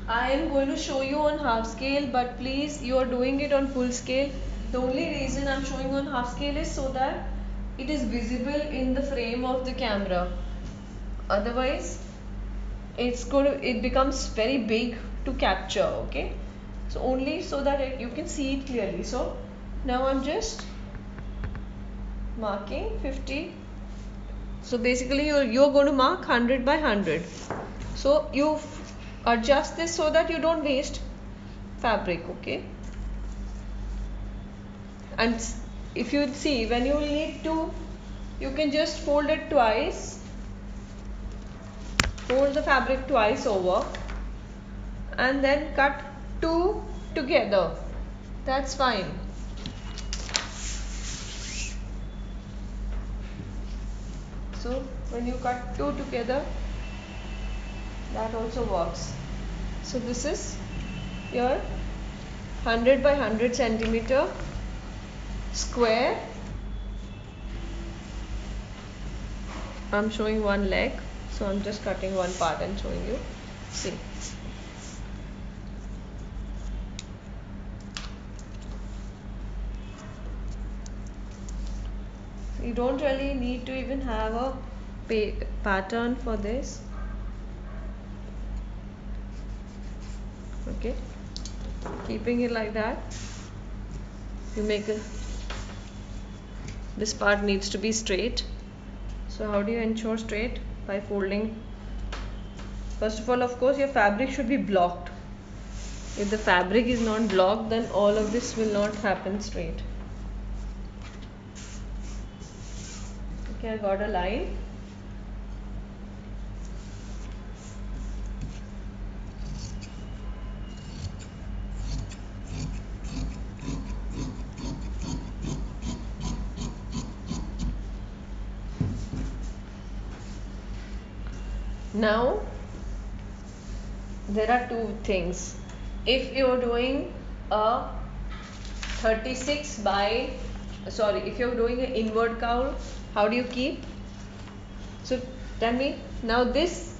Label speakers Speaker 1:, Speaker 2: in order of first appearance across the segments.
Speaker 1: I am going to show you on half scale, but please, you are doing it on full scale. The only reason I am showing on half scale is so that it is visible in the frame of the camera. Otherwise, it becomes very big to capture. Okay, so only so that you can see it clearly. So now I'm just marking 50. So basically you're going to mark 100 by 100. So you adjust this so that you don't waste fabric. Okay, and if you see, when you need to, you can just fold it twice, fold the fabric twice over, and then cut two together. That's fine. So when you cut two together, that also works. So this is your 100 by 100 centimeter square. I'm showing one leg, so I'm just cutting one part and showing you. See, you don't really need to even have a pattern for this. Okay, keeping it like that, you make this part needs to be straight. So how do you ensure straight? By folding. First of all, your fabric should be blocked. If the fabric is not blocked, then all of this will not happen straight. Okay, I got a line. Now there are two things. If you're doing a 36 by if you're doing an inward cowl, how do you keep? So tell me now, this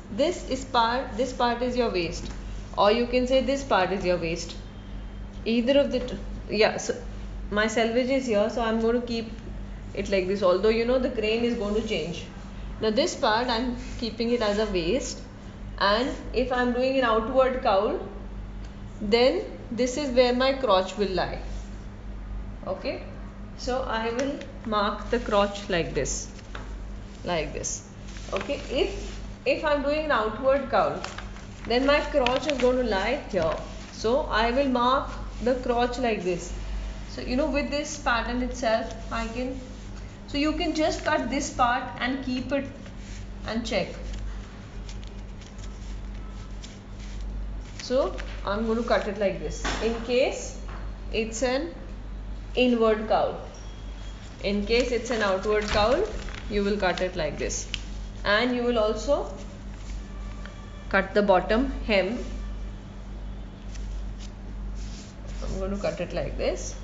Speaker 1: part is your waist, or you can say this part is your waist. Either of the yeah. So my selvage is here, so I'm going to keep it like this, although the grain is going to change. Now this part I'm keeping it as a waist, and if I'm doing an outward cowl, then this is where my crotch will lie. Okay, so I will mark the crotch like this. Okay, if I'm doing an outward cowl, then my crotch is going to lie here, so I will mark the crotch like this. So with this pattern itself, so you can just cut this part and keep it and check. So I'm going to cut it like this in case it's an inward cowl. In case it's an outward cowl, you will cut it like this, and you will also cut the bottom hem. I'm going to cut it like this.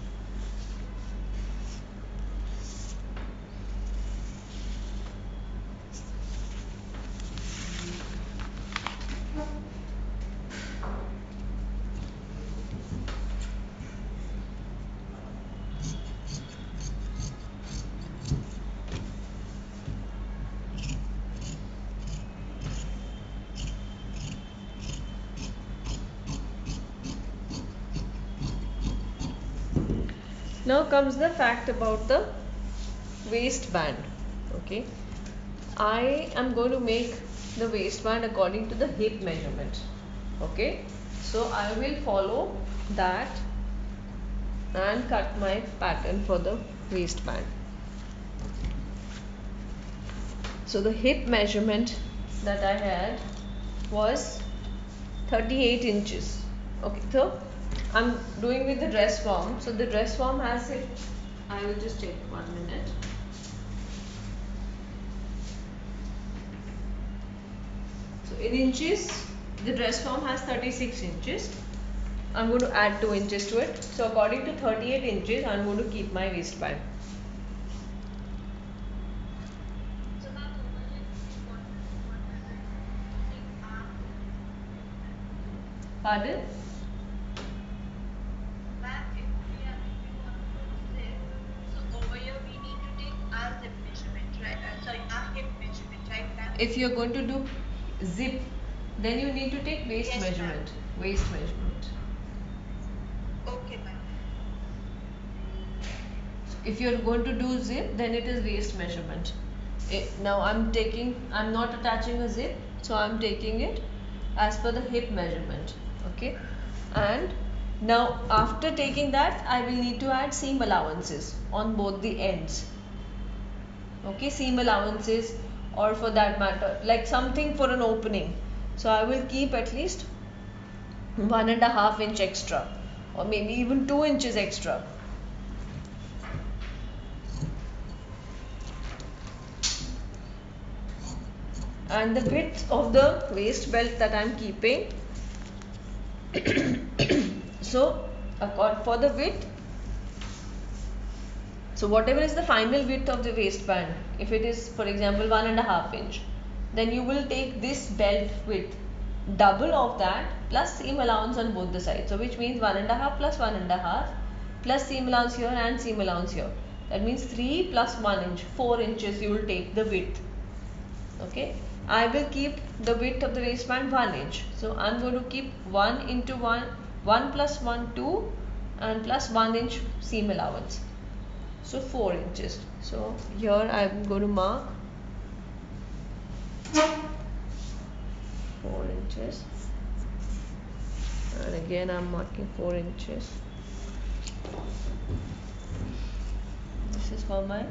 Speaker 1: Now comes the fact about the waistband. Okay, I am going to make the waistband according to the hip measurement. Okay, so I will follow that and cut my pattern for the waistband. So the hip measurement that I had was 38 inches. Okay, so I'm doing with the dress form. So the dress form has it. I will just check 1 minute. So in inches, the dress form has 36 inches. I'm going to add 2 inches to it. So according to 38 inches, I'm going to keep my waistband. Pardon?
Speaker 2: Ma'am, if we want to do zip, so over here we need to take our zip measurement, right? Sorry, our hip measurement, right, ma'am?
Speaker 1: If you're going to do zip, then you need to take waist
Speaker 2: Yes, ma'am.
Speaker 1: measurement. Waist measurement.
Speaker 2: Okay, ma'am.
Speaker 1: If you're going to do zip, then it is waist measurement. Now I'm not attaching a zip, so I'm taking it as per the hip measurement. Okay, and now after taking that, I will need to add seam allowances on both the ends. Okay, seam allowances, or for that matter, like something for an opening. So I will keep at least 1.5 inch extra, or maybe even 2 inches extra. And the width of the waist belt that I'm keeping, so for the width, so whatever is the final width of the waistband, if it is for example 1.5 inch, then you will take this belt width double of that plus seam allowance on both the sides, so which means 1.5 plus 1.5 plus seam allowance here and seam allowance here, that means 3 plus 1 inch, 4 inches you will take the width. Okay, I will keep the width of the waistband 1 inch, so I'm going to keep 1 into 1, 1 plus 1 2, and plus 1 inch seam allowance, so 4 inches. So here I'm going to mark 4 inches, and again I'm marking 4 inches. This is for my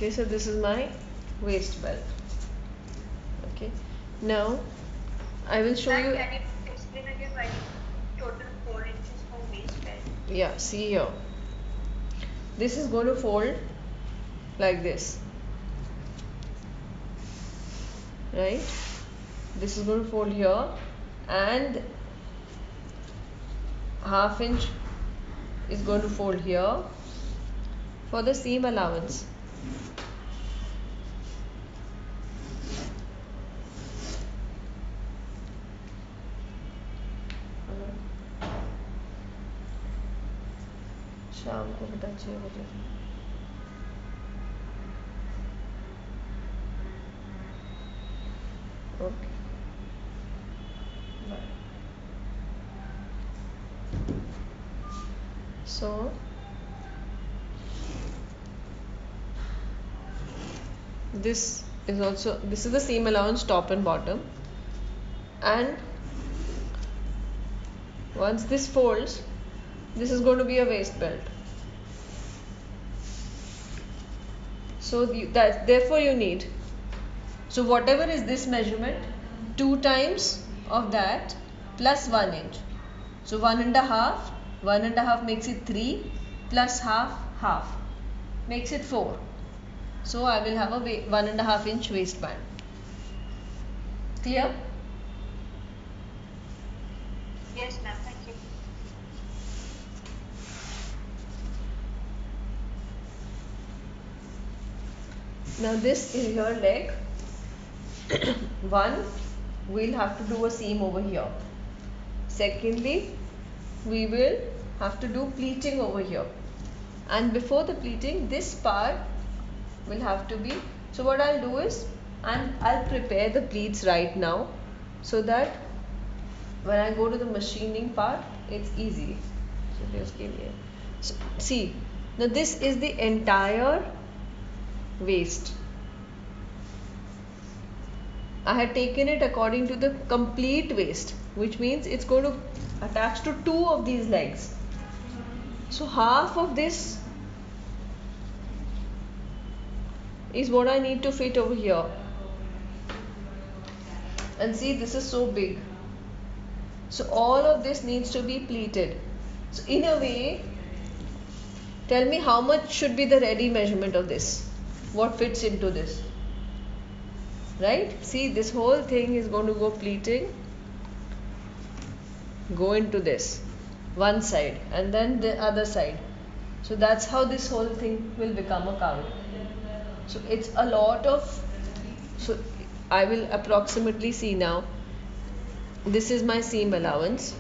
Speaker 1: okay, so this is my waist belt. Okay, now I will show
Speaker 2: Ma'am,
Speaker 1: you.
Speaker 2: can you explain again why total 4 inches for waist belt?
Speaker 1: Yeah, see here, this is going to fold like this, right? This is going to fold here, and half inch is going to fold here for the seam allowance. शाम को बेटा 6 बजे. Okay. Bye. So this is the seam allowance top and bottom, and once this folds, this is going to be a waist belt. So that therefore you need, so whatever is this measurement, 2 times of that plus 1 inch. So 1.5 makes it 3, plus half makes it 4. So I will have a 1.5 inch waistband. Clear?
Speaker 2: Yes, ma'am. Thank you.
Speaker 1: Now this is your leg. One, we'll have to do a seam over here. Secondly, we will have to do pleating over here. And before the pleating, this part will have to be, so what I'll do is, and I'll prepare the pleats right now, so that when I go to the machining part, it's easy. So just give me a, so see, now this is the entire waist. I had taken it according to the complete waist, which means it's going to attach to 2 of these legs. So half of this is what I need to fit over here. And see, this is so big. So all of this needs to be pleated. So in a way, tell me how much should be the ready measurement of this? what fits into this, right? See, this whole thing is going to go pleating, go into this one side and then the other side. So that's how this whole thing will become a cowl. So it's a lot of, so I will approximately see now. This is my seam allowance.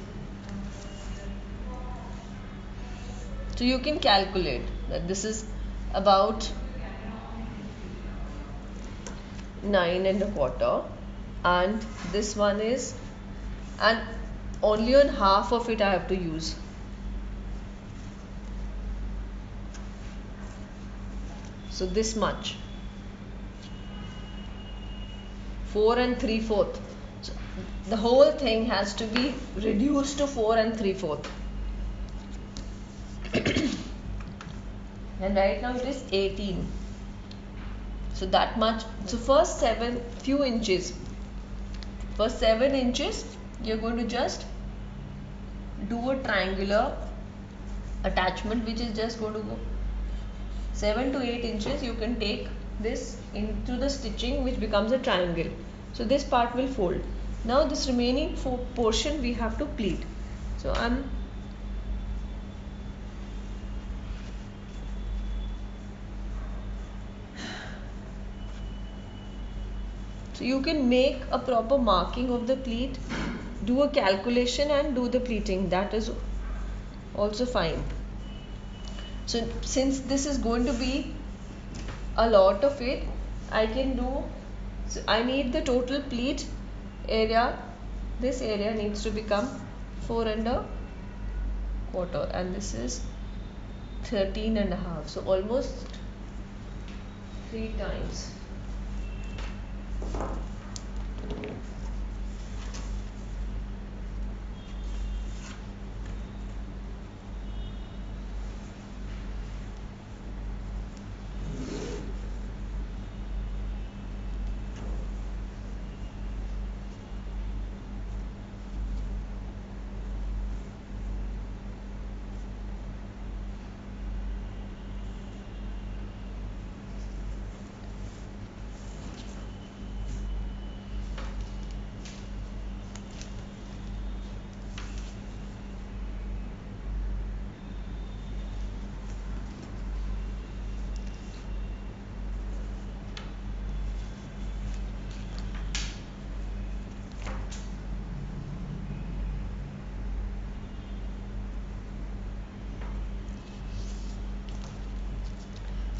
Speaker 1: So you can calculate that this is about 9 1/4, and this one is, and only on half of it I have to use. So this much, 4 3/4. So the whole thing has to be reduced to 4 3/4. And right now it is 18. So that much. So first 7 inches, first 7 inches you're going to just do a triangular attachment, which is just going to go 7 to 8 inches. You can take this into the stitching, which becomes a triangle. So this part will fold. Now this remaining portion we have to pleat. So so you can make a proper marking of the pleat, do a calculation and do the pleating. That is also fine. So since this is going to be a lot of it, I can do, so I need the total pleat area. This area needs to become 4 1/4, and this is 13 1/2. So almost 3 times.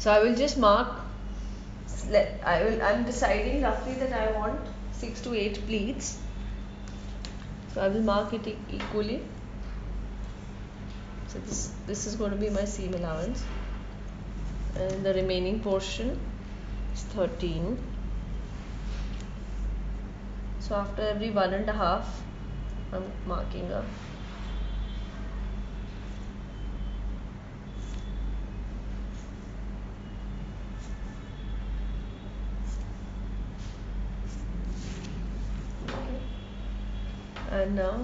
Speaker 1: So I will just mark, I'm deciding roughly that I want 6 to 8 pleats. So I will mark it equally. So this is going to be my seam allowance, and the remaining portion is 13. So after every 1 1/2 I'm marking up. And now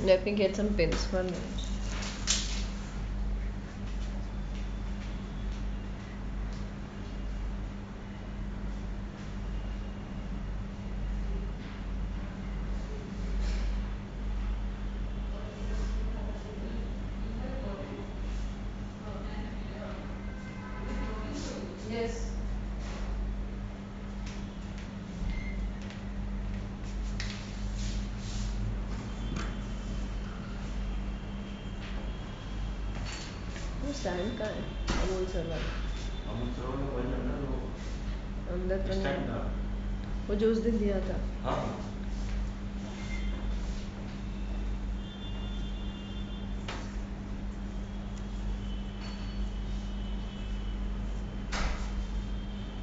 Speaker 1: Let me get some pins. 1 minute. Yes. वो stand का है Amul server में वही है ना जो अंदर तो नहीं था वो जो उस दिन दिया था हाँ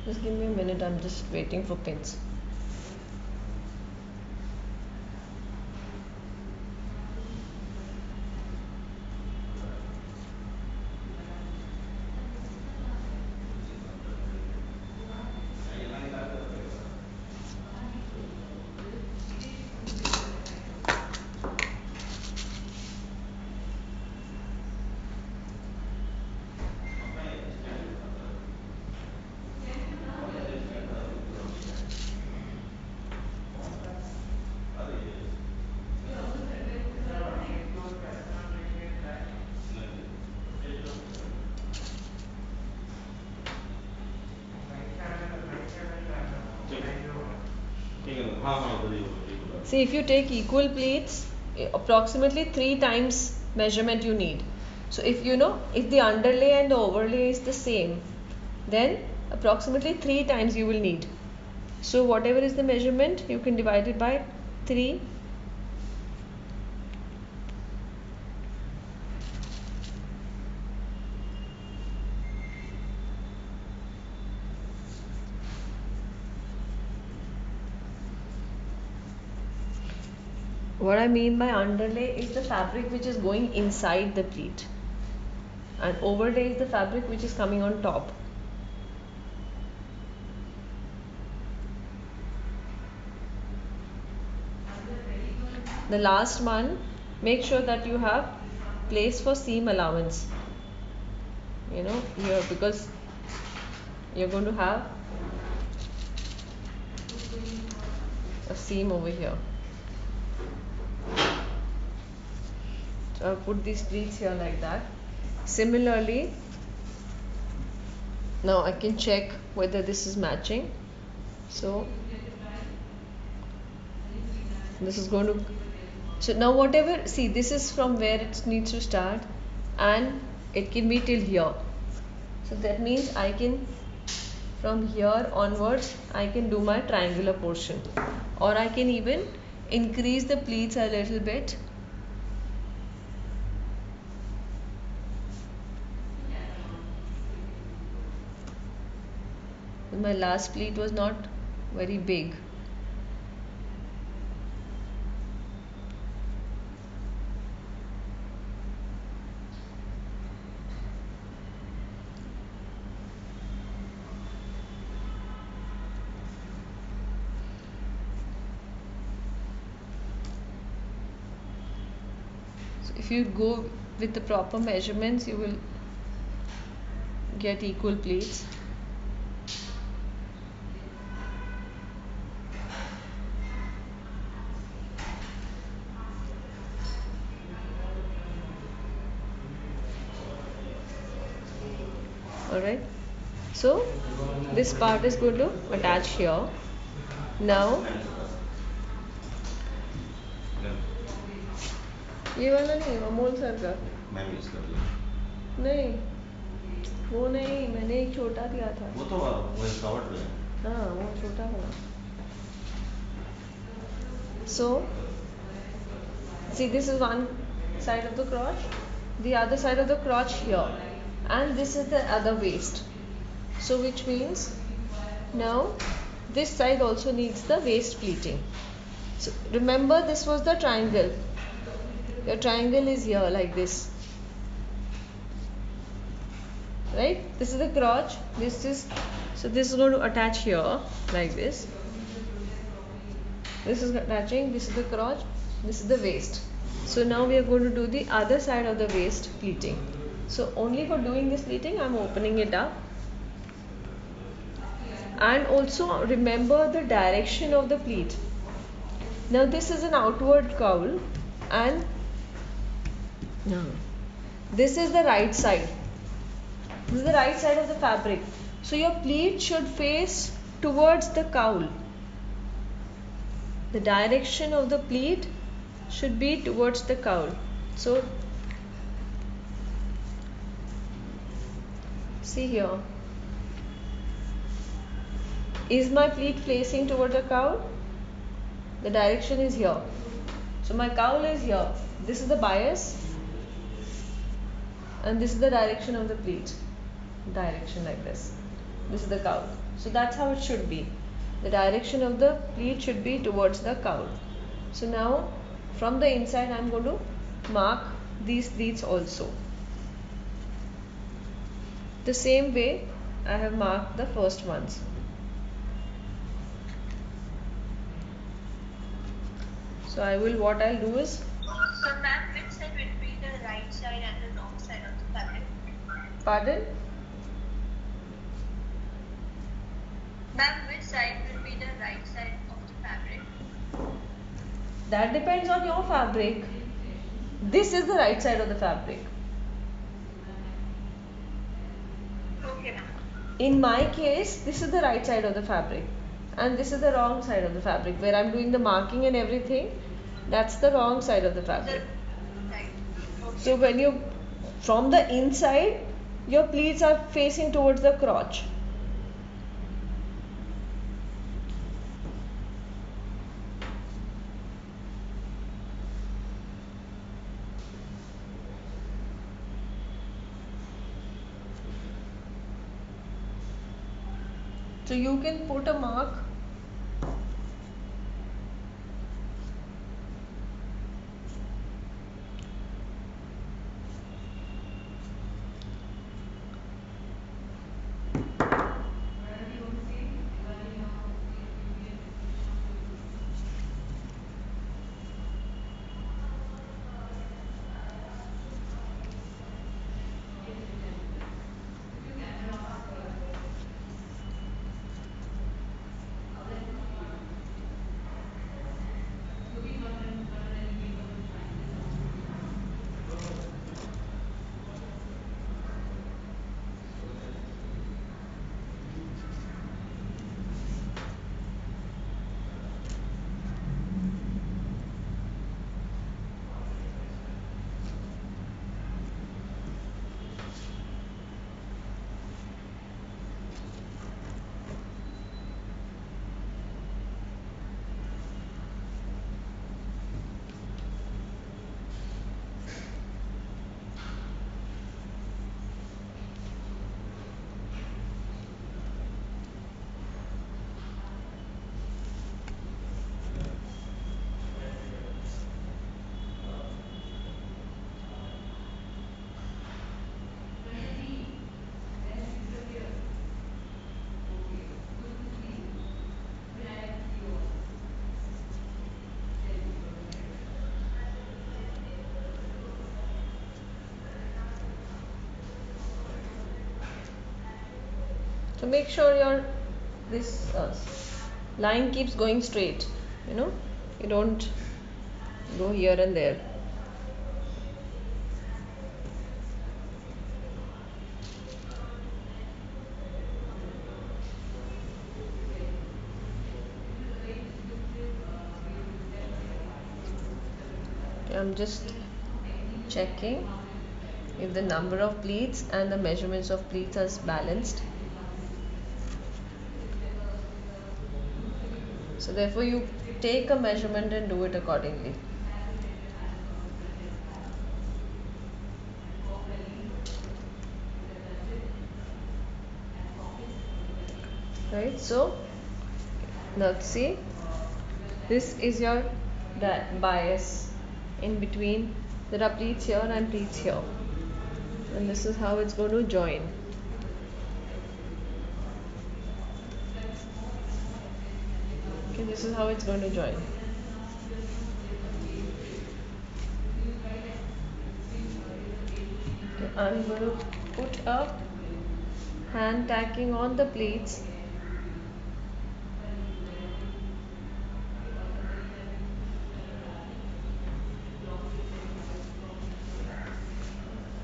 Speaker 1: just give me a minute. I'm just waiting for pins. See, if you take equal pleats, approximately 3 times measurement you need. So if you know, if the underlay and the overlay is the same, then approximately 3 times you will need. So whatever is the measurement, you can divide it by 3. What I mean by underlay is the fabric which is going inside the pleat, and overlay is the fabric which is coming on top. The last one, make sure that you have place for seam allowance, here, because you're going to have a seam over here. So I'll put these pleats here like that. Similarly, now I can check whether this is matching. So this is going to, so now whatever, see, this is from where it needs to start and it can be till here. So that means I can, from here onwards, I can do my triangular portion, or I can even increase the pleats a little bit. My last pleat was not very big. So if you go with the proper measurements, you will get equal pleats. Alright, so this part is going to attach here. Now ये वाला नहीं, Amul sir का मैंने use कर लिया नहीं, वो नहीं, मैंने एक छोटा दिया था वो तो वो कवर्ड में है हाँ वो छोटा वाला. So see, this is one side of the crotch, the other side of the crotch here, and this is the other waist. So which means now this side also needs the waist pleating. So remember, this was the triangle. Your triangle is here like this, right? This is the crotch, this is, so this is going to attach here like this is attaching, this is the crotch, this is the waist. So now we are going to do the other side of the waist pleating. So only for doing this pleating I'm opening it up, and also remember the direction of the pleat. Now this is an outward cowl, and now this is the right side. This is the right side of the fabric. So your pleat should face towards the cowl. The direction of the pleat should be towards the cowl. So see here. Is my pleat facing toward the cowl? The direction is here. So my cowl is here. This is the bias, and this is the direction of the pleat. Direction like this. This is the cowl. So that's how it should be. The direction of the pleat should be towards the cowl. So now from the inside I'm going to mark these pleats also. The same way I have marked the first ones. So what I'll do is,
Speaker 2: So, ma'am, which side will be the right side and the wrong side of the fabric?
Speaker 1: pardon?
Speaker 2: Ma'am, which side will be the right side of the fabric?
Speaker 1: That depends on your fabric. This is the right side of the fabric.
Speaker 2: Okay, ma'am.
Speaker 1: In my case, this is the right side of the fabric, and this is the wrong side of the fabric. Where I'm doing the marking and everything, that's the wrong side of the fabric.
Speaker 2: Right.
Speaker 1: So
Speaker 2: Okay.
Speaker 1: when you, from the inside, your pleats are facing towards the crotch. So you can put a mark. So make sure your this line keeps going straight. You don't go here and there. I'm just checking if the number of pleats and the measurements of pleats are balanced. So therefore you take a measurement and do it accordingly. Right, so now see, this is your bias. In between there are pleats here and pleats here, and this is how it's going to join. Okay, this is how it's going to join. I'm going to put a hand tacking on the pleats.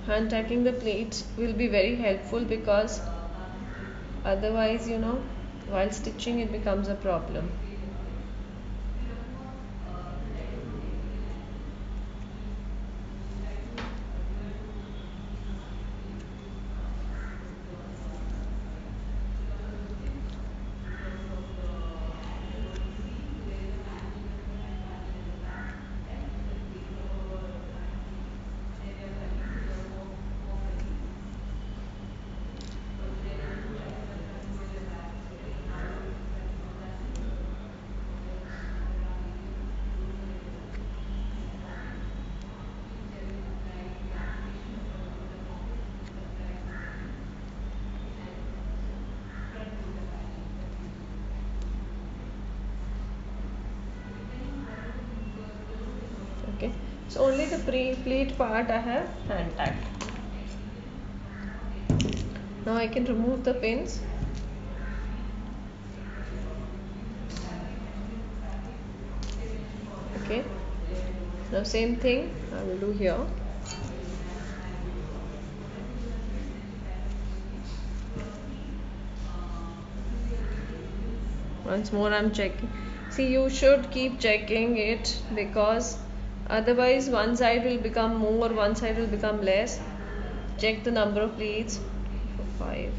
Speaker 1: Hand tacking the pleats will be very helpful because otherwise, while stitching it becomes a problem. Okay, so only the pleat part I have hand tacked. Now I can remove the pins. Okay, now same thing I will do here. Once more I'm checking. See, you should keep checking it because otherwise one side will become more, one side will become less. Check the number of pleats. 5,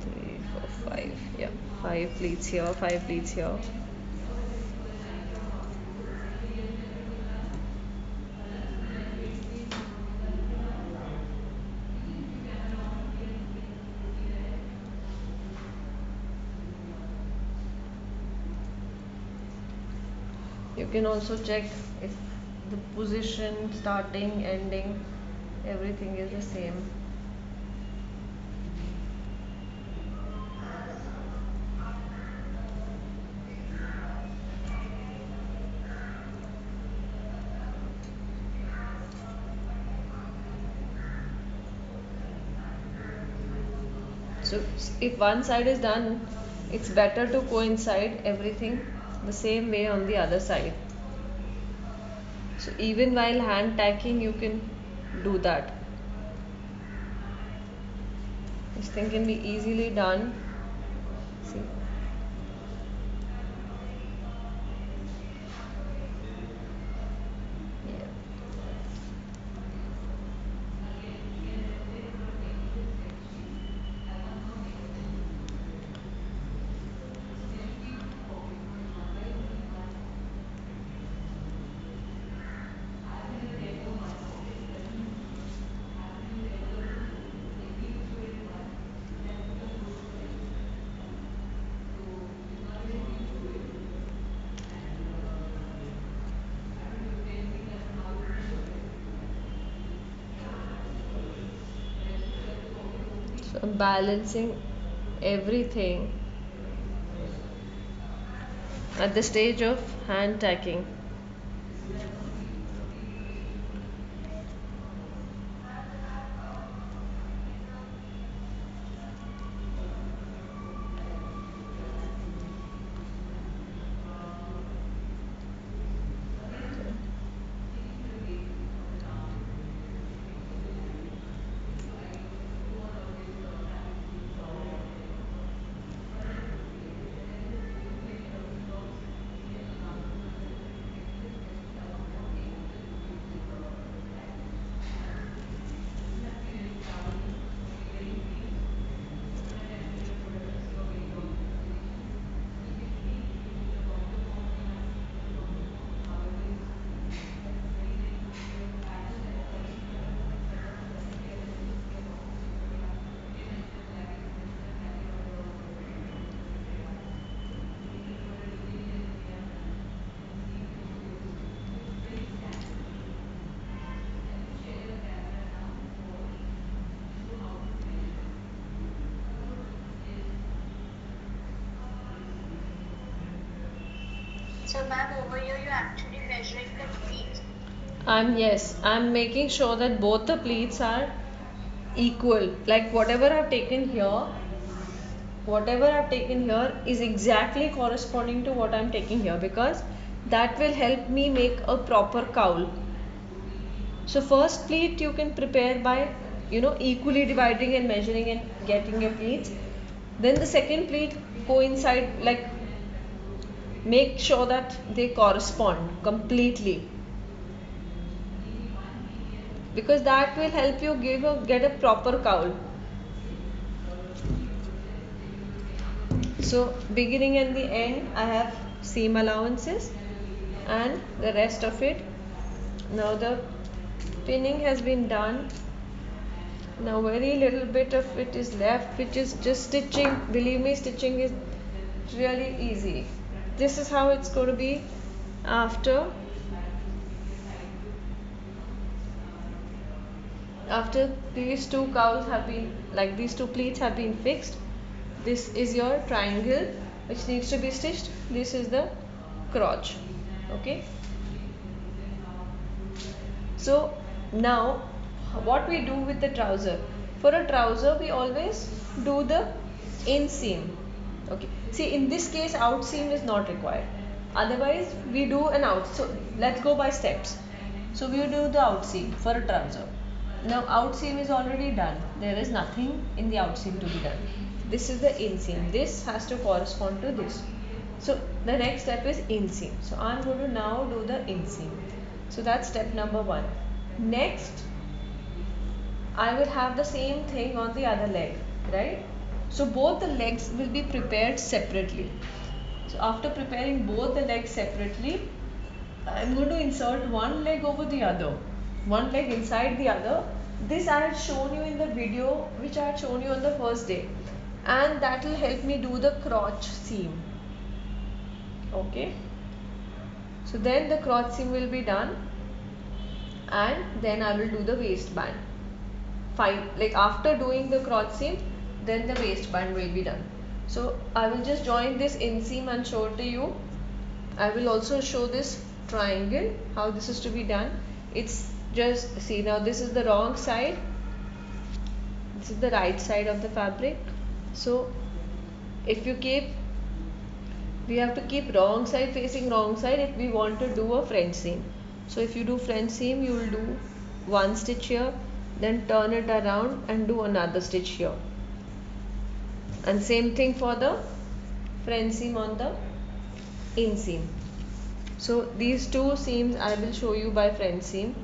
Speaker 1: 3, 4, 5. Yeah, 5 pleats here, 5 pleats here. You can also check if the position, starting, ending, everything is the same. So if one side is done, it's better to coincide everything the same way on the other side. So even while hand tacking, you can do that. This thing can be easily done. See. Yeah. So I'm balancing everything at the stage of hand tacking.
Speaker 2: So, ma'am, over here you're actually measuring the pleats.
Speaker 1: I'm making sure that both the pleats are equal. Like whatever I've taken here is exactly corresponding to what I'm taking here, because that will help me make a proper cowl. So first pleat you can prepare by equally dividing and measuring and getting your pleats. Then the second pleat coincide, like make sure that they correspond completely, because that will help you get a proper cowl. So beginning and the end I have seam allowances and the rest of it. Now the pinning has been done. Now very little bit of it is left, which is just stitching. Believe me, stitching is really easy. This is how it's going to be after these two cowls have been, like these two pleats have been fixed. This is your triangle which needs to be stitched. This is the crotch. Okay, so now what we do with the trouser, for a trouser we always do the inseam. Okay, see in this case outseam is not required, otherwise we do an out. So let's go by steps. So we do the outseam for a trouser. Now outseam is already done, there is nothing in the outseam to be done. This is the inseam, this has to correspond to this. So the next step is inseam. So I'm going to now do the inseam. So that's step number 1. Next, I will have the same thing on the other leg, right? So both the legs will be prepared separately. So after preparing both the legs separately, I'm going to insert one leg over the other, one leg inside the other. This I had shown you in the video which I had shown you on the first day, and that will help me do the crotch seam. Okay, so then the crotch seam will be done, and then I will do the waistband. Fine, like after doing the crotch seam, then the waistband will be done. So I will just join this inseam and show it to you. I will also show this triangle, how this is to be done. It's just, see, now this is the wrong side, this is the right side of the fabric. So if you keep, we have to keep wrong side facing wrong side if we want to do a French seam. So if you do French seam, you will do one stitch here, then turn it around and do another stitch here, and same thing for the French seam on the inseam. So these two seams I will show you by French seam,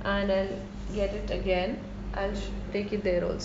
Speaker 1: and I'll get it again, I'll take it there also.